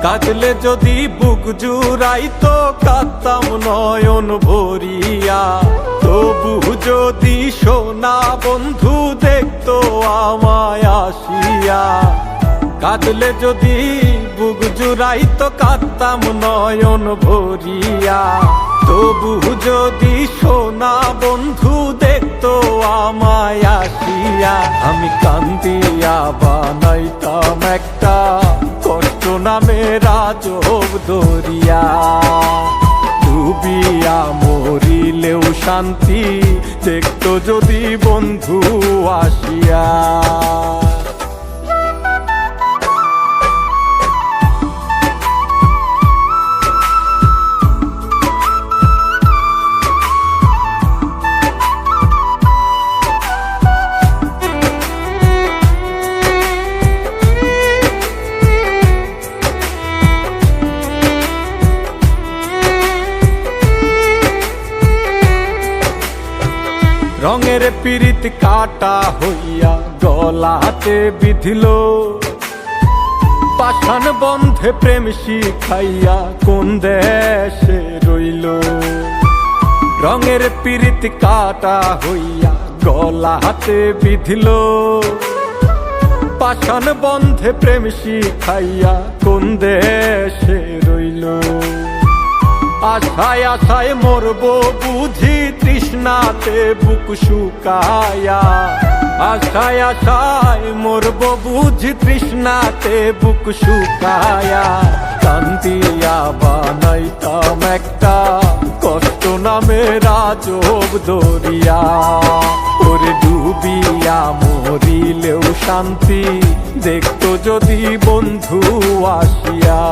কাঁদলে যদি বুক জুড়াইতো কাঁদতাম নয়ন ভরিয়া, তবু যদি সোনা বন্ধু দেখতো আমায় আসিয়া। কাঁদলে যদি বুক জুড়াইতো কাঁদতাম নয়ন ভরিয়া, তবু যদি সোনা বন্ধু দেখতো আমায় আসিয়া। আমি কান্দিয়া বানাইতাম একটা কষ্ট নামের আজব দরিয়া, ডুবিয়া মরিলেও শান্তি দেখতো যদি বন্ধু আসিয়া। রঙের পিরিত কাটা হইয়া গলাতে বিধিল, পাষাণ বন্ধে প্রেম শিখাইয়া কোন দেশে রইল। রঙের পিরিত কাটা হইয়া গলাতে বিধিল, পাষাণ বন্ধে প্রেম শিখাইয়া কোন দেশে রইল। আশায় আশায় মরবো বুঝি তৃষ্ণাতে বুক শুকায়া, আশায় আশায় মরবো বুঝি তৃষ্ণাতে বুক শুকায়া। কান্দিয়া বানাইতাম একটা কষ্ট নামের আজব দরিয়া, ওরে ডুবিয়া মরিলেও শান্তি দেখতো যদি বন্ধু আসিয়া।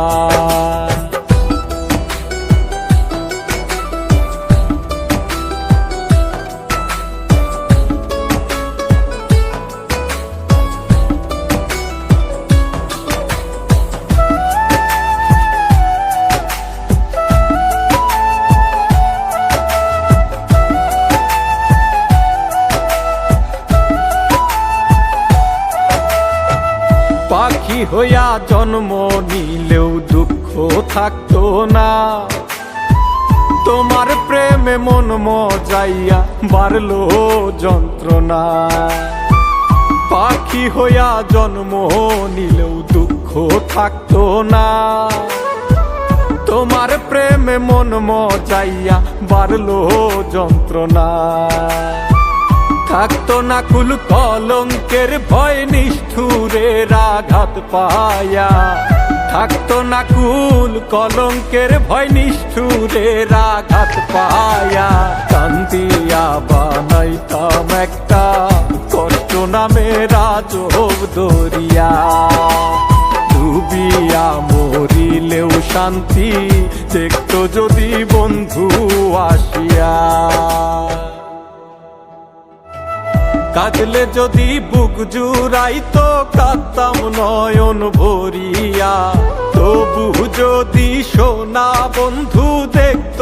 পাখি হইয়া জন্ম নিলেও দুঃখ থাকতো না, তোমার প্রেমে মন মজাইয়া বাড়লো যন্ত্রণা। পাখি হইয়া জন্ম নিলেও দুঃখ থাকতো না, তোমার প্রেমে মন মজাইয়া বাড়লো যন্ত্রণা। থাকতো না কুল কলঙ্কের ভয় নিষ্ঠুরের আঘাত পায়া, থাকতো না কুল কলঙ্কের ভয় নিষ্ঠুরের আঘাত পায়া। কান্দিয়া বানাইতাম একটা কষ্ট নামের আজব দরিয়া, ডুবিয়া মরিলেও শান্তি দেখতো যদি বন্ধু আসিয়া। কাঁদলে যদি বুক জুড়াইতো কাঁদতাম নয়ন ভরিয়া, তবু যদি সোনা বন্ধু দেখতো